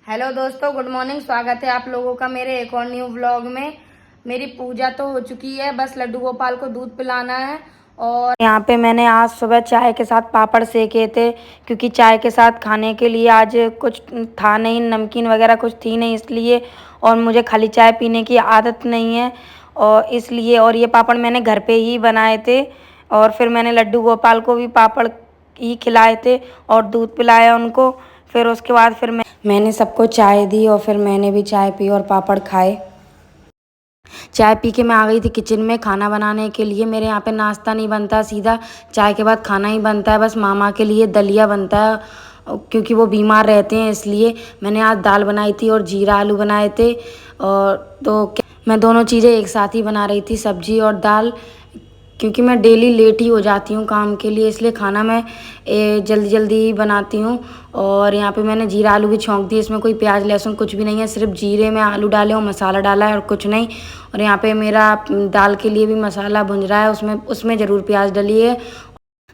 Hello दोस्तों, good morning. स्वागत है आप लोगों का मेरे एक और न्यू व्लॉग में। मेरी पूजा तो हो चुकी है, बस लड्डू गोपाल को दूध पिलाना है। और यहाँ पे मैंने आज सुबह चाय के साथ पापड़ सेके थे, क्योंकि चाय के साथ खाने के लिए आज कुछ था नहीं, नमकीन वगैरह कुछ थी नहीं इसलिए। और मुझे खाली चाय पीने की आदत नहीं है और इसलिए। और ये पापड़ मैंने घर पे ही बनाए थे और फिर मैंने लड्डू गोपाल को भी पापड़ ही खिलाए थे और दूध पिलाया उनको। फिर उसके बाद फिर मैंने सबको चाय दी और फिर मैंने भी चाय पी और पापड़ खाए। चाय पी के मैं आ गई थी किचन में खाना बनाने के लिए। मेरे यहाँ पे नाश्ता नहीं बनता, सीधा चाय के बाद खाना ही बनता है। बस मामा के लिए दलिया बनता है क्योंकि वो बीमार रहते हैं, इसलिए मैंने आज दाल बनाई थी और जीरा आलू बनाए थे। और तो मैं दोनों चीज़ें एक साथ ही बना रही थी, सब्जी और दाल, क्योंकि मैं डेली लेट ही हो जाती हूँ काम के लिए, इसलिए खाना मैं जल्दी जल्दी ही बनाती हूँ। और यहाँ पे मैंने जीरा आलू भी छौंक दिए, इसमें कोई प्याज लहसुन कुछ भी नहीं है, सिर्फ जीरे में आलू डाले और मसाला डाला है और कुछ नहीं। और यहाँ पे मेरा दाल के लिए भी मसाला भुन रहा है, उसमें ज़रूर प्याज डली है।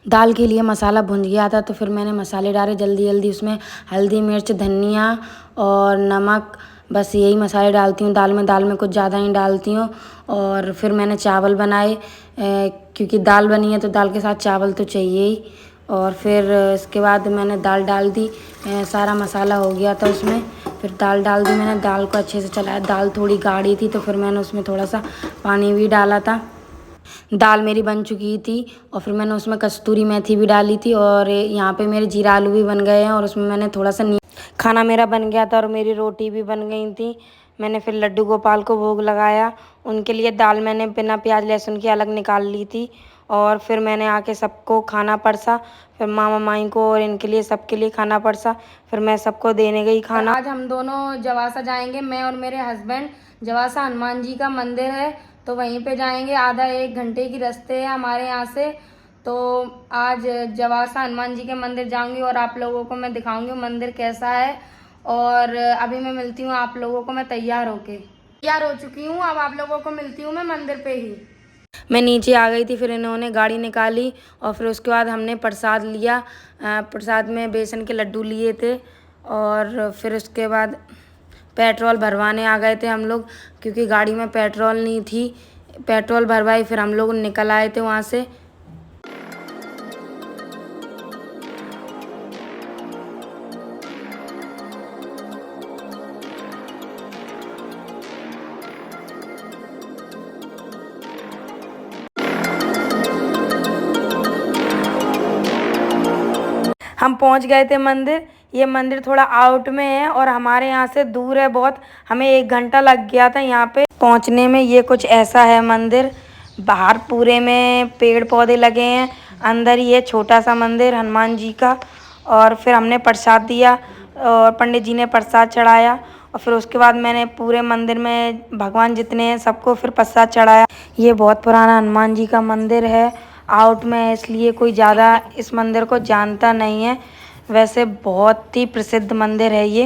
दाल के लिए मसाला भुन गया था तो फिर मैंने मसाले डाले जल्दी जल्दी, उसमें हल्दी मिर्च धनिया और नमक, बस यही मसाले डालती हूँ दाल में कुछ ज़्यादा ही डालती हूँ। और फिर मैंने चावल बनाए, क्योंकि दाल बनी है तो दाल के साथ चावल तो चाहिए ही। और फिर इसके बाद मैंने दाल डाल दी, सारा मसाला हो गया था उसमें। फिर दाल डाल दी मैंने, दाल को अच्छे से चलाया। दाल थोड़ी गाढ़ी थी तो फिर मैंने उसमें थोड़ा सा पानी भी डाला था। दाल मेरी बन चुकी थी और फिर मैंने उसमें कस्तूरी मेथी भी डाली थी। और यहाँ पे मेरे जीरा आलू भी बन गए हैं और उसमें मैंने थोड़ा सा खाना मेरा बन गया था और मेरी रोटी भी बन गई थी। मैंने फिर लड्डू गोपाल को भोग लगाया। उनके लिए दाल मैंने बिना प्याज लहसुन की अलग निकाल ली थी। और फिर मैंने आके सबको खाना परसा, फिर मामा माई को और इनके लिए सबके लिए खाना परसा। फिर मैं सबको देने गई खाना। आज हम दोनों जवासा जाएंगे, मैं और मेरे हस्बैंड। जवासा हनुमान जी का मंदिर है तो वहीं पे जाएंगे, आधा एक घंटे की रास्ते है हमारे यहाँ से। तो आज जवासा हनुमान जी के मंदिर जाऊंगी और आप लोगों को मैं दिखाऊंगी मंदिर कैसा है। और अभी मैं मिलती हूँ आप लोगों को, मैं तैयार हो चुकी हूँ। अब आप लोगों को मिलती हूँ मैं मंदिर पे ही। मैं नीचे आ गई थी, फिर इन्होंने गाड़ी निकाली और फिर उसके बाद हमने प्रसाद लिया। प्रसाद में बेसन के लड्डू लिए थे। और फिर उसके बाद पेट्रोल भरवाने आ गए थे हम लोग, क्योंकि गाड़ी में पेट्रोल नहीं थी। पेट्रोल भरवाई, फिर हम लोग निकल आए थे वहाँ से। हम पहुंच गए थे मंदिर। ये मंदिर थोड़ा आउट में है और हमारे यहाँ से दूर है बहुत, हमें 1 घंटा लग गया था यहाँ पे पहुंचने में। ये कुछ ऐसा है मंदिर, बाहर पूरे में पेड़ पौधे लगे हैं, अंदर ये छोटा सा मंदिर हनुमान जी का। और फिर हमने प्रसाद दिया और पंडित जी ने प्रसाद चढ़ाया। और फिर उसके बाद मैंने पूरे मंदिर में भगवान जितने हैं सबको फिर प्रसाद चढ़ाया। ये बहुत पुराना हनुमान जी का मंदिर है, आउट में है इसलिए कोई ज़्यादा इस मंदिर को जानता नहीं है। वैसे बहुत ही प्रसिद्ध मंदिर है ये।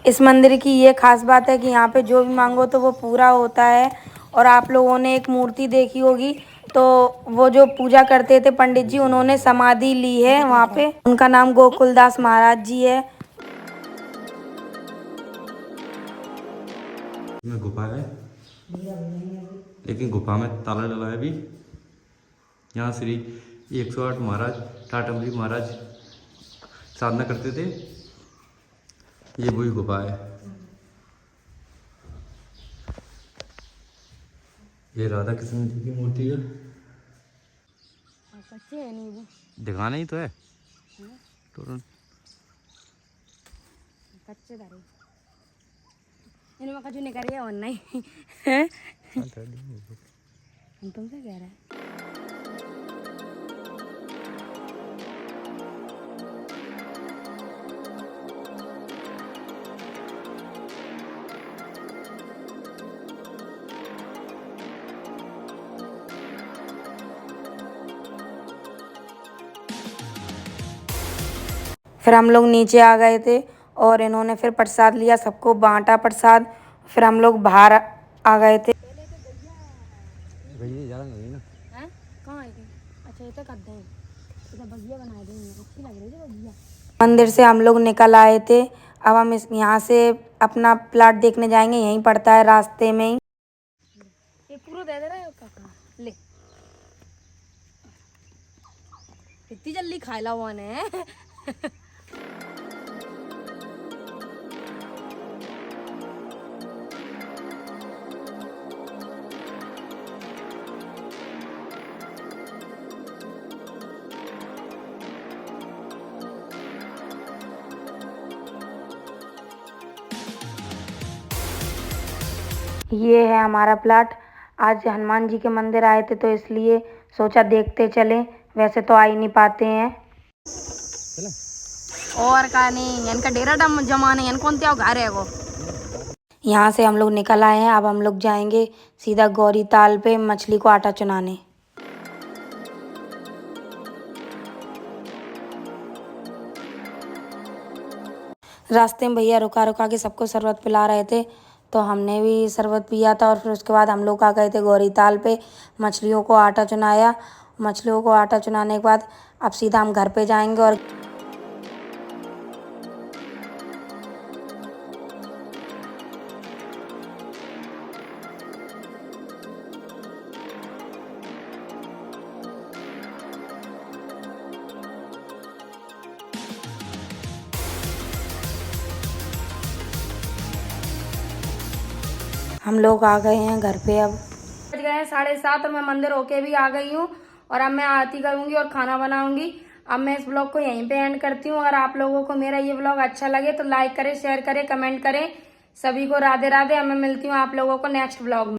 इस मंदिर की ये खास बात है कि यहाँ पे जो भी मांगो तो वो पूरा होता है। और आप लोगों ने एक मूर्ति देखी होगी, तो वो जो पूजा करते थे पंडित जी, उन्होंने समाधि ली है वहाँ पे। उनका नाम गोकुलदास महाराज जी है। में गुफा है, लेकिन गुफा में ताला डला है अभी। यहाँ श्री 108 महाराज टाटामरी महाराज साधना करते थे। ये वही गुफा है। ये राधा कृष्ण जी की मूर्ति है। दिखाना ही तो है। तुमसे कह रहा है। फिर हम लोग नीचे आ गए थे और इन्होंने फिर प्रसाद लिया, सबको बांटा प्रसाद। फिर हम लोग बाहर आ गए थे। मंदिर से हम लोग निकल आए थे। अब हम इस यहाँ से अपना प्लाट देखने जाएंगे, यहीं पड़ता है रास्ते में ही। ये पूरा दे दे रहा है काका, ले इतनी जल्दी खाइला हुआ ने। ये है हमारा प्लाट। आज हनुमान जी के मंदिर आए थे तो इसलिए सोचा देखते चलें, वैसे तो आ ही नहीं पाते हैं। और का नहीं इनका डेरा जमाने इन कौन त्या घर है वो। यहाँ से हम लोग निकल आए हैं, अब हम लोग जाएंगे सीधा गौरी ताल पे मछली को आटा चुनाने। रास्ते में भैया रुका रुका के सबको शरबत पिला रहे थे, तो हमने भी शरबत पिया था। और फिर उसके बाद हम लोग आ गए थे गौरी ताल पे, मछलियों को आटा चुनाया। मछलियों को आटा चुनाने के बाद अब सीधा हम घर पे जाएंगे। और हम लोग आ गए हैं घर पे। अब बज गए हैं 7:30 और मैं मंदिर होके भी आ गई हूँ। और अब मैं आरती करूँगी और खाना बनाऊँगी। अब मैं इस ब्लॉग को यहीं पे एंड करती हूँ। अगर आप लोगों को मेरा ये ब्लॉग अच्छा लगे तो लाइक करें, शेयर करें, कमेंट करें। सभी को राधे राधे। अब मैं मिलती हूँ आप लोगों को नेक्स्ट ब्लॉग में।